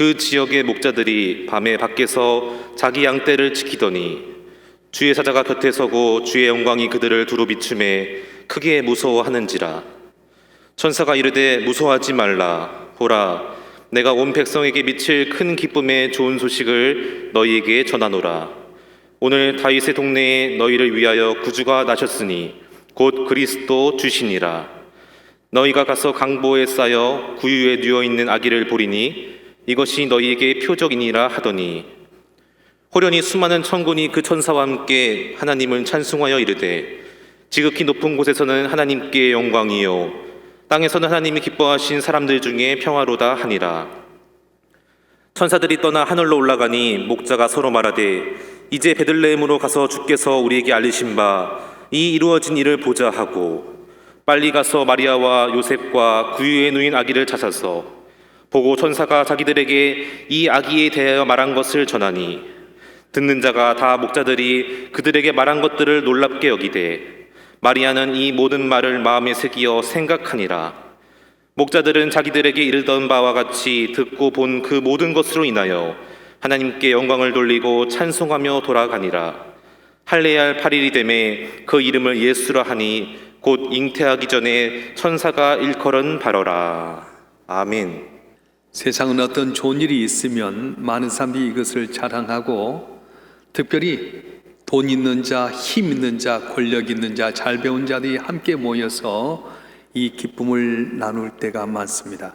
그 지역의 목자들이 밤에 밖에서 자기 양떼를 지키더니 주의 사자가 곁에 서고 주의 영광이 그들을 두루 비춤에 크게 무서워하는지라. 천사가 이르되 무서워하지 말라. 보라, 내가 온 백성에게 미칠 큰 기쁨의 좋은 소식을 너희에게 전하노라. 오늘 다윗의 동네에 너희를 위하여 구주가 나셨으니 곧 그리스도 주시니라. 너희가 가서 강보에 쌓여 구유에 누워있는 아기를 보리니 이것이 너희에게 표적이니라 하더니, 호련히 수많은 천군이 그 천사와 함께 하나님을 찬송하여 이르되, 지극히 높은 곳에서는 하나님께 영광이요 땅에서는 하나님이 기뻐하신 사람들 중에 평화로다 하니라. 천사들이 떠나 하늘로 올라가니 목자가 서로 말하되, 이제 베들레헴으로 가서 주께서 우리에게 알리신 바 이 이루어진 일을 보자 하고, 빨리 가서 마리아와 요셉과 구유에 누인 아기를 찾아서 보고 천사가 자기들에게 이 아기에 대하여 말한 것을 전하니, 듣는 자가 다 목자들이 그들에게 말한 것들을 놀랍게 여기되, 마리아는 이 모든 말을 마음에 새기어 생각하니라. 목자들은 자기들에게 이르던 바와 같이 듣고 본 그 모든 것으로 인하여 하나님께 영광을 돌리고 찬송하며 돌아가니라. 할례할 8일이 되매 그 이름을 예수라 하니 곧 잉태하기 전에 천사가 일컬은 바로라. 아멘. 세상은 어떤 좋은 일이 있으면 많은 사람들이 이것을 자랑하고, 특별히 돈 있는 자, 힘 있는 자, 권력 있는 자, 잘 배운 자들이 함께 모여서 이 기쁨을 나눌 때가 많습니다.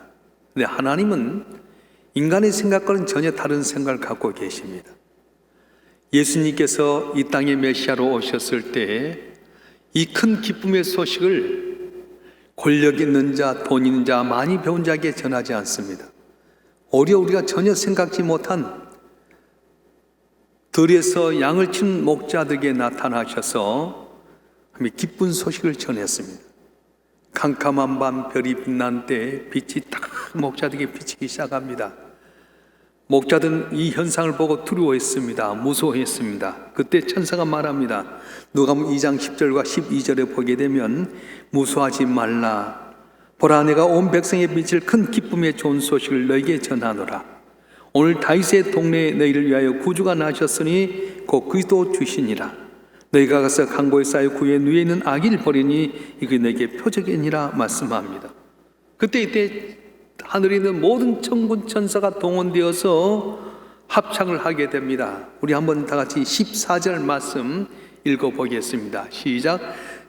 근데 하나님은 인간의 생각과는 전혀 다른 생각을 갖고 계십니다. 예수님께서 이 땅에 메시아로 오셨을 때 이 큰 기쁨의 소식을 권력 있는 자, 돈 있는 자, 많이 배운 자에게 전하지 않습니다. 오히려 우리가 전혀 생각지 못한 들에서 양을 치는 목자들에게 나타나셔서 기쁜 소식을 전했습니다. 캄캄한 밤 별이 빛난 때 빛이 딱 목자들에게 비치기 시작합니다. 목자들은 이 현상을 보고 두려워했습니다. 무서워했습니다. 그때 천사가 말합니다. 누가복음 2장 10절과 12절에 보게 되면, 무서워하지 말라. 보라, 내가 온 백성에 비칠 큰 기쁨의 좋은 소식을 너에게 전하노라. 오늘 다윗의 동네에 너희를 위하여 구주가 나셨으니 곧 그리스도 주시니라. 너희가 가서 강보에 쌓여 구유에 누워 있는 아기를 보리니 이게 너에게 표적이니라 말씀합니다. 이때 하늘에 있는 모든 천군 천사가 동원되어서 합창을 하게 됩니다. 우리 한번 다 같이 14절 말씀 읽어보겠습니다. 시작.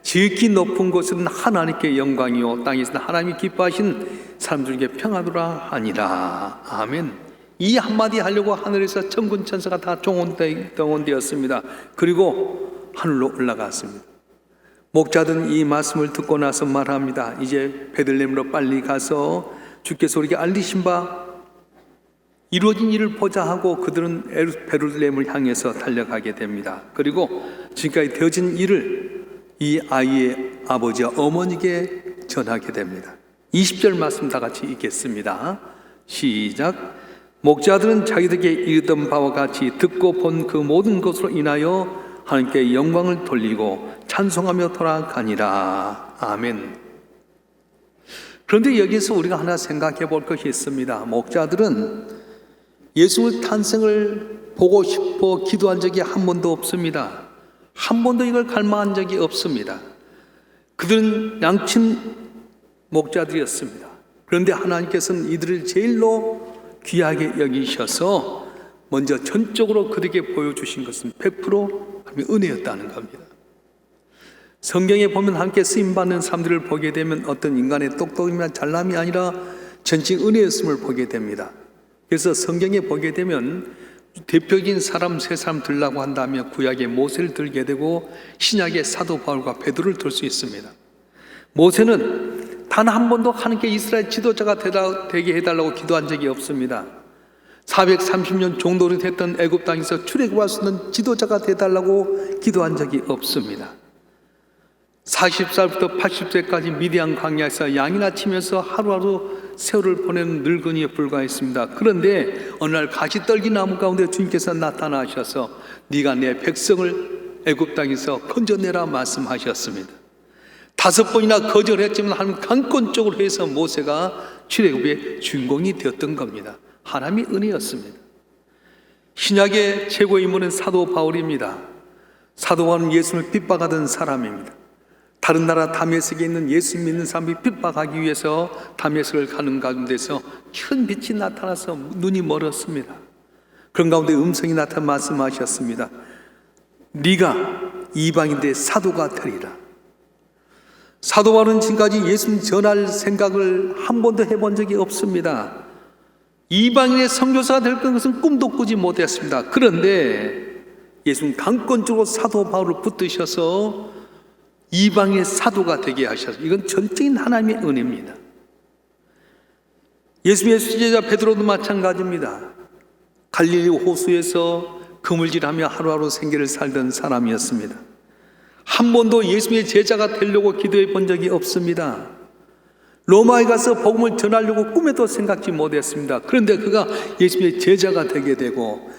지극히 높은 곳은 하나님께 영광이요 땅에서는 하나님이 기뻐하신 사람들 중에 평화로라 하니라. 아멘. 이 한마디 하려고 하늘에서 천군 천사가 다 동원되었습니다. 그리고 하늘로 올라갔습니다. 목자들은 이 말씀을 듣고 나서 말합니다. 이제 베들레헴으로 빨리 가서 주께서 우리에게 알리신 바 이루어진 일을 보자 하고 그들은 베들레헴을 향해서 달려가게 됩니다. 그리고 지금까지 되어진 일을 이 아이의 아버지와 어머니에게 전하게 됩니다. 20절 말씀 다 같이 읽겠습니다. 시작. 목자들은 자기들에게 이르던 바와 같이 듣고 본 그 모든 것으로 인하여 하나님께 영광을 돌리고 찬송하며 돌아가니라. 아멘. 그런데 여기서 우리가 하나 생각해 볼 것이 있습니다. 목자들은 예수의 탄생을 보고 싶어 기도한 적이 한 번도 없습니다. 한 번도 이걸 갈망한 적이 없습니다. 그들은 양친 목자들이었습니다. 그런데 하나님께서는 이들을 제일로 귀하게 여기셔서 먼저 전적으로 그들에게 보여주신 것은 100% 은혜였다는 겁니다. 성경에 보면 함께 쓰임받는 사람들을 보게 되면 어떤 인간의 똑똑함이나 잘남이 아니라 전적 은혜였음을 보게 됩니다. 그래서 성경에 보게 되면 대표적인 사람 세 사람 들라고 한다면 구약의 모세를 들게 되고 신약의 사도 바울과 베드로를 들 수 있습니다. 모세는 단 한 번도 하나님께 이스라엘 지도자가 되게 해달라고 기도한 적이 없습니다. 430년 종노릇 했던 애굽 땅에서 출애굽할 수 있는 지도자가 되달라고 기도한 적이 없습니다. 40살부터 80세까지 미디안 광야에서 양이나 치면서 하루하루 세월을 보내는 늙은이에 불과했습니다. 그런데 어느 날 가시떨기 나무 가운데 주님께서 나타나셔서 네가 내 백성을 애굽 땅에서 건져내라 말씀하셨습니다. 5번이나 거절했지만 하나님 강권적으로 해서 모세가 출애굽의 주인공이 되었던 겁니다. 하나님의 은혜였습니다. 신약의 최고의 인물은 사도 바울입니다. 사도 바울은 예수를 핍박하던 사람입니다. 다른 나라 다메섹에 있는 예수 믿는 사람이 핍박하기 위해서 다메섹을 가는 가운데서 큰 빛이 나타나서 눈이 멀었습니다. 그런 가운데 음성이 나타나 말씀하셨습니다. 네가 이방인들의 사도가 되리라. 사도 바울은 지금까지 예수님 전할 생각을 한 번도 해본 적이 없습니다. 이방인의 선교사가 될 것은 꿈도 꾸지 못했습니다. 그런데 예수님 강권적으로 사도 바울을 붙드셔서 이방의 사도가 되게 하셔서 이건 전적인 하나님의 은혜입니다. 예수님의 수제자 베드로도 마찬가지입니다. 갈릴리 호수에서 그물질하며 하루하루 생계를 살던 사람이었습니다. 한 번도 예수님의 제자가 되려고 기도해 본 적이 없습니다. 로마에 가서 복음을 전하려고 꿈에도 생각지 못했습니다. 그런데 그가 예수님의 제자가 되게 되고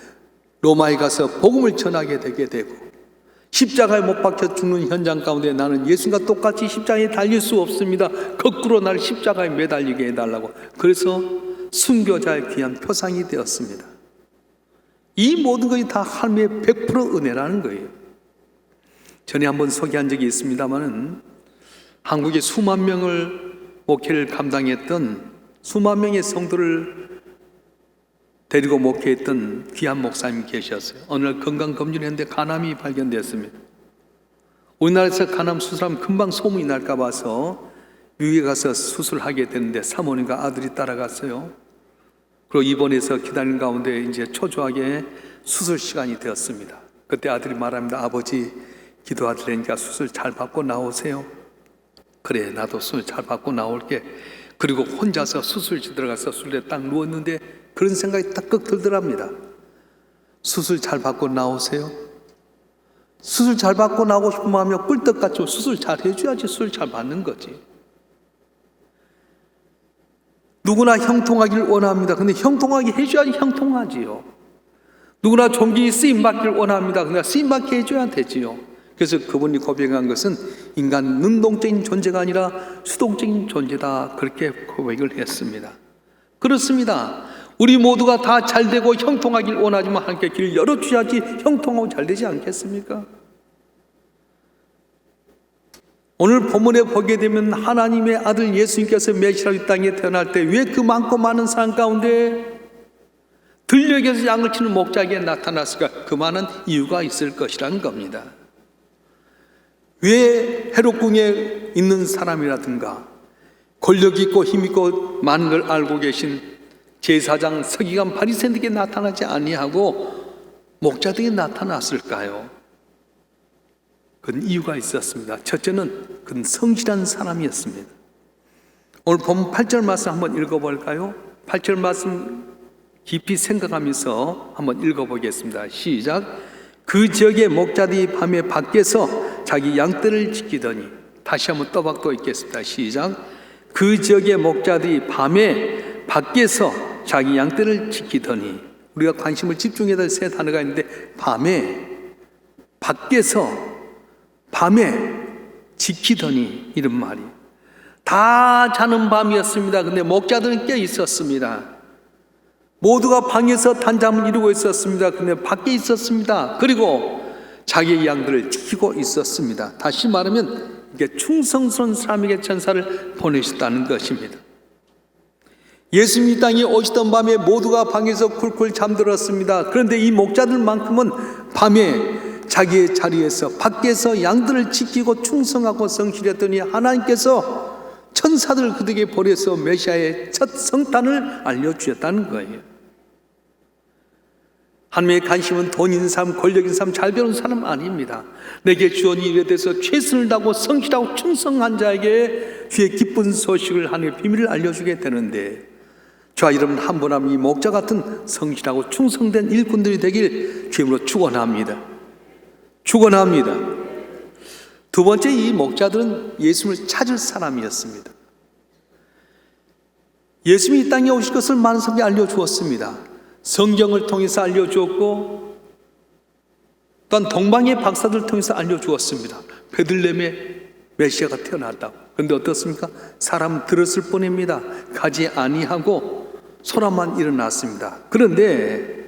로마에 가서 복음을 전하게 되게 되고 십자가에 못 박혀 죽는 현장 가운데 나는 예수님과 똑같이 십자가에 달릴 수 없습니다. 거꾸로 나를 십자가에 매달리게 해달라고. 그래서 순교자의 귀한 표상이 되었습니다. 이 모든 것이 다 하나님의 100% 은혜라는 거예요. 전에 한번 소개한 적이 있습니다만은 한국의 수만 명을 목회를 감당했던 수만 명의 성도를 데리고 목회했던 귀한 목사님 계셨어요. 어느 날 건강검진을 했는데 간암이 발견됐습니다. 우리나라에서 간암 수술하면 금방 소문이 날까 봐서 미국에 가서 수술하게 됐는데 사모님과 아들이 따라갔어요. 그리고 입원해서 기다리는 가운데 이제 초조하게 수술 시간이 되었습니다. 그때 아들이 말합니다. 아버지 기도하시려니까 수술 잘 받고 나오세요. 그래, 나도 수술 잘 받고 나올게. 그리고 혼자서 수술실 들어가서 수술에 딱 누웠는데 그런 생각이 딱극 들더랍니다. 수술 잘 받고 나오세요. 수술 잘 받고 나오고 싶은 마음이 꿀떡같이 수술 잘 해줘야지 수술 잘 받는 거지. 누구나 형통하기를 원합니다. 근데 형통하게 해줘야지 형통하지요. 누구나 존귀 쓰임받기를 원합니다. 근데 쓰임받게 해줘야 되지요. 그래서 그분이 고백한 것은 인간 능동적인 존재가 아니라 수동적인 존재다. 그렇게 고백을 했습니다. 그렇습니다. 우리 모두가 다 잘되고 형통하길 원하지만 하나님께 길을 열어주셔야지 형통하고 잘되지 않겠습니까? 오늘 본문에 보게 되면 하나님의 아들 예수님께서 메시아로 이 땅에 태어날 때 왜 그 많고 많은 사람 가운데 들녘에서 양을 치는 목자에게 나타났을까? 그 많은 이유가 있을 것이라는 겁니다. 왜 헤롯궁에 있는 사람이라든가 권력 있고 힘 있고 많은 걸 알고 계신 제사장 서기관 바리새인에게 나타나지 아니하고 목자들에게 나타났을까요? 그건 이유가 있었습니다. 첫째는 그는 성실한 사람이었습니다. 오늘 본 8절 말씀 한번 읽어볼까요? 8절 말씀 깊이 생각하면서 한번 읽어보겠습니다. 시작. 그 지역의 목자들이 밤에 밖에서 자기 양떼를 지키더니, 다시 한번 또박또 읽겠습니다. 시작. 그 지역의 목자들이 밤에 밖에서 자기 양떼를 지키더니, 우리가 관심을 집중해야 될 세 단어가 있는데 밤에, 밖에서, 밤에 지키더니 이런 말이 다 자는 밤이었습니다. 근데 목자들은 깨 있었습니다. 모두가 방에서 단잠을 이루고 있었습니다. 근데 밖에 있었습니다. 그리고 자기의 양들을 지키고 있었습니다. 다시 말하면 이게 충성스러운 사람에게 천사를 보내셨다는 것입니다. 예수님이 이 땅에 오시던 밤에 모두가 방에서 쿨쿨 잠들었습니다. 그런데 이 목자들만큼은 밤에 자기의 자리에서 밖에서 양들을 지키고 충성하고 성실했더니 하나님께서 천사들을 그들에게 보내서 메시아의 첫 성탄을 알려주셨다는 거예요. 하나님의 관심은 돈 있는 사람, 권력 있는 사람, 잘 배운 사람 아닙니다. 내게 주어진 일에 대해서 최선을 다하고 성실하고 충성한 자에게 주의 기쁜 소식을 하나님의 비밀을 알려주게 되는데, 저와 여러분 한 분 한 분 이 목자 같은 성실하고 충성된 일꾼들이 되길 주님으로 축원합니다. 축원합니다. 두 번째, 이 목자들은 예수님을 찾을 사람이었습니다. 예수님이 이 땅에 오실 것을 많은 사람이 알려주었습니다. 성경을 통해서 알려주었고 또한 동방의 박사들을 통해서 알려주었습니다. 베들레헴에 메시아가 태어났다고. 그런데 어떻습니까? 사람 들었을 뿐입니다. 가지 아니하고 소란만 일어났습니다. 그런데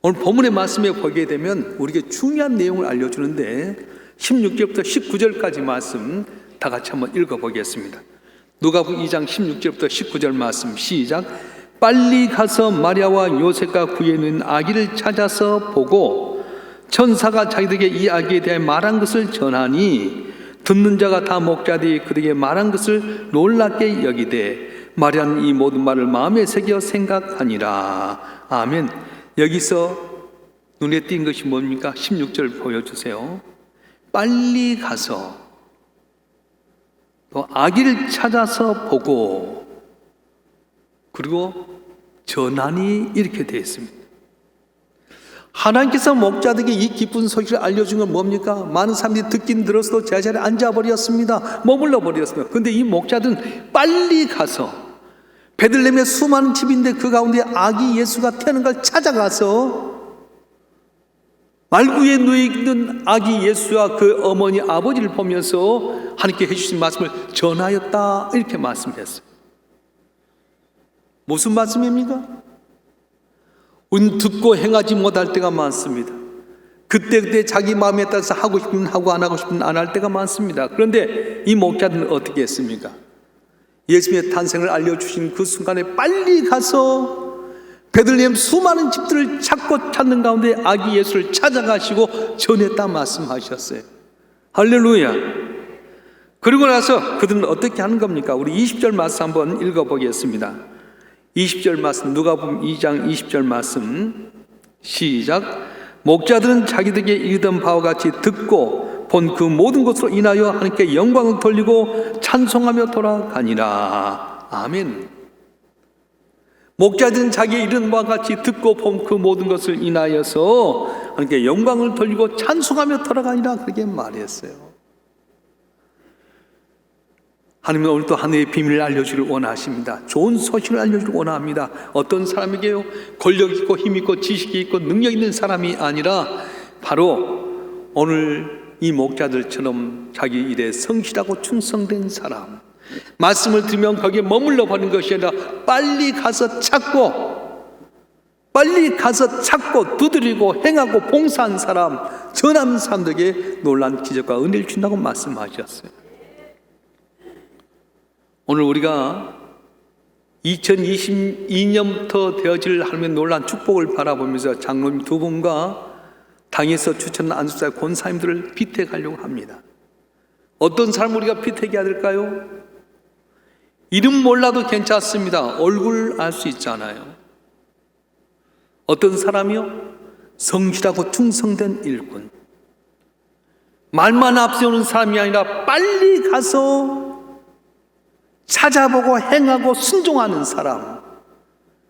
오늘 본문의 말씀에 보게 되면 우리에게 중요한 내용을 알려주는데 16절부터 19절까지 말씀 다 같이 한번 읽어보겠습니다. 누가복음 2장 16절부터 19절 말씀 시작. 빨리 가서 마리아와 요셉과 구에 있는 아기를 찾아서 보고 천사가 자기들에게 이 아기에 대해 말한 것을 전하니 듣는 자가 다 목자들이 그들에게 말한 것을 놀랍게 여기되 마리아는 이 모든 말을 마음에 새겨 생각하니라. 아멘. 여기서 눈에 띈 것이 뭡니까? 16절 보여주세요. 빨리 가서 또 아기를 찾아서 보고 그리고 전하니 이렇게 되어 있습니다. 하나님께서 목자들에게 이 기쁜 소식을 알려준 건 뭡니까? 많은 사람들이 듣긴 들었어도 제자리에 앉아버렸습니다. 머물러 버렸습니다. 그런데 이 목자들은 빨리 가서 베들레헴에 수많은 집인데 그 가운데 아기 예수가 태어난 걸 찾아가서 말구에 누워있는 아기 예수와 그 어머니 아버지를 보면서 하나님께 해주신 말씀을 전하였다 이렇게 말씀했어요. 무슨 말씀입니까? 우리는 듣고 행하지 못할 때가 많습니다. 그때 자기 마음에 따라서 하고 싶으면 하고 안 하고 싶으면 안 할 때가 많습니다. 그런데 이 목자들은 어떻게 했습니까? 예수님의 탄생을 알려주신 그 순간에 빨리 가서 베들레헴 수많은 집들을 찾는 가운데 아기 예수를 찾아가시고 전했다 말씀하셨어요. 할렐루야. 그리고 나서 그들은 어떻게 하는 겁니까? 우리 20절 말씀 한번 읽어보겠습니다. 20절 말씀, 누가복음 2장 20절 말씀 시작. 목자들은 자기들에게 이르던 바와 같이 듣고 본 그 모든 것으로 인하여 하나님께 영광을 돌리고 찬송하며 돌아가니라. 아멘. 목자들은 자기의 이르는 바와 같이 듣고 본 그 모든 것을 인하여서 하나님께 영광을 돌리고 찬송하며 돌아가니라 그렇게 말했어요. 하나님은 오늘도 하나님의 비밀을 알려주기를 원하십니다. 좋은 소식을 알려주기를 원합니다. 어떤 사람에게요? 권력 있고 힘 있고 지식이 있고 능력 있는 사람이 아니라 바로 오늘 이 목자들처럼 자기 일에 성실하고 충성된 사람, 말씀을 들으면 거기에 머물러 버리는 것이 아니라 빨리 가서 찾고 두드리고 행하고 봉사한 사람, 전하는 사람들에게 놀라운 기적과 은혜를 준다고 말씀하셨어요. 오늘 우리가 2022년부터 되어질 하나님의 놀라운 축복을 바라보면서 장로님 두 분과 당에서 추천한 안수사 권사님들을 피택하려고 합니다. 어떤 사람 우리가 피택해야 될까요? 이름 몰라도 괜찮습니다. 얼굴 알 수 있잖아요. 어떤 사람이요? 성실하고 충성된 일꾼. 말만 앞세우는 사람이 아니라 빨리 가서 찾아보고 행하고 순종하는 사람,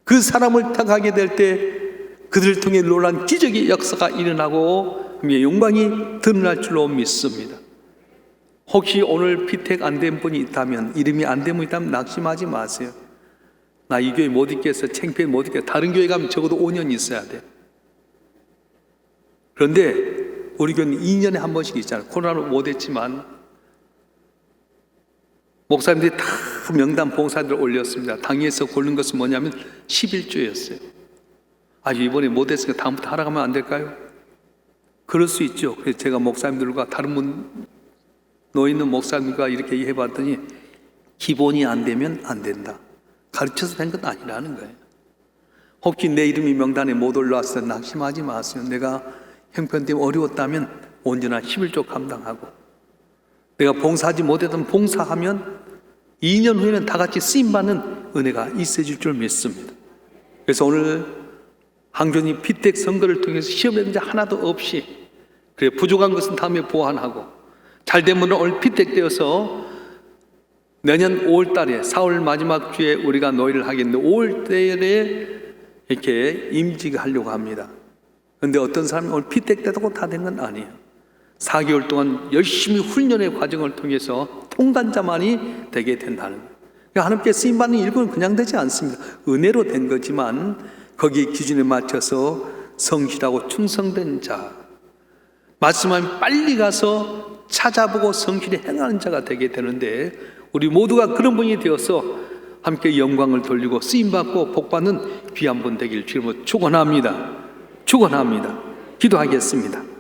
그 사람을 택하게 될 때 그들을 통해 놀라운 기적의 역사가 일어나고 하나님의 영광이 드러날 줄로 믿습니다. 혹시 오늘 피택 안 된 분이 있다면, 이름이 안 된 분이 있다면 낙심하지 마세요. 나 이 교회 못 있겠어, 창피해 못 있겠어. 다른 교회 가면 적어도 5년 있어야 돼. 그런데 우리 교회는 2년에 한 번씩 있잖아요. 코로나로 못 했지만 목사님들이 다 명단 봉사들을 올렸습니다. 당에서 고른 것은 뭐냐면 11조였어요. 이번에 못했으니까 다음부터 하라 가면 안 될까요? 그럴 수 있죠. 그래서 제가 목사님들과 다른 분 놓이는 목사님과 이렇게 해봤더니 기본이 안 되면 안 된다. 가르쳐서 된 건 아니라는 거예요. 혹시 내 이름이 명단에 못 올라왔어 낙심하지 마세요. 내가 형편 때문에 어려웠다면 온전한 11조 감당하고, 내가 봉사하지 못했던 봉사하면 2년 후에는 다 같이 쓰임받는 은혜가 있어질 줄 믿습니다. 그래서 오늘 항존이 피택 선거를 통해서 시험에 문제 하나도 없이, 그래 부족한 것은 다음에 보완하고, 잘된 분은 오늘 피택되어서 내년 5월 달에 4월 마지막 주에 우리가 노예를 하겠는데 5월 달에 이렇게 임직하려고 합니다. 그런데 어떤 사람이 오늘 피택되다고 다 된 건 아니에요. 4개월 동안 열심히 훈련의 과정을 통해서 통단자만이 되게 된다는 거예요. 그러니까 하나님께 쓰임받는 일꾼은 그냥 되지 않습니다. 은혜로 된 거지만 거기에 기준에 맞춰서 성실하고 충성된 자, 말씀하면 빨리 가서 찾아보고 성실히 행하는 자가 되게 되는데, 우리 모두가 그런 분이 되어서 함께 영광을 돌리고 쓰임받고 복받는 귀한 분 되길 주님으로 축원합니다. 축원합니다. 기도하겠습니다.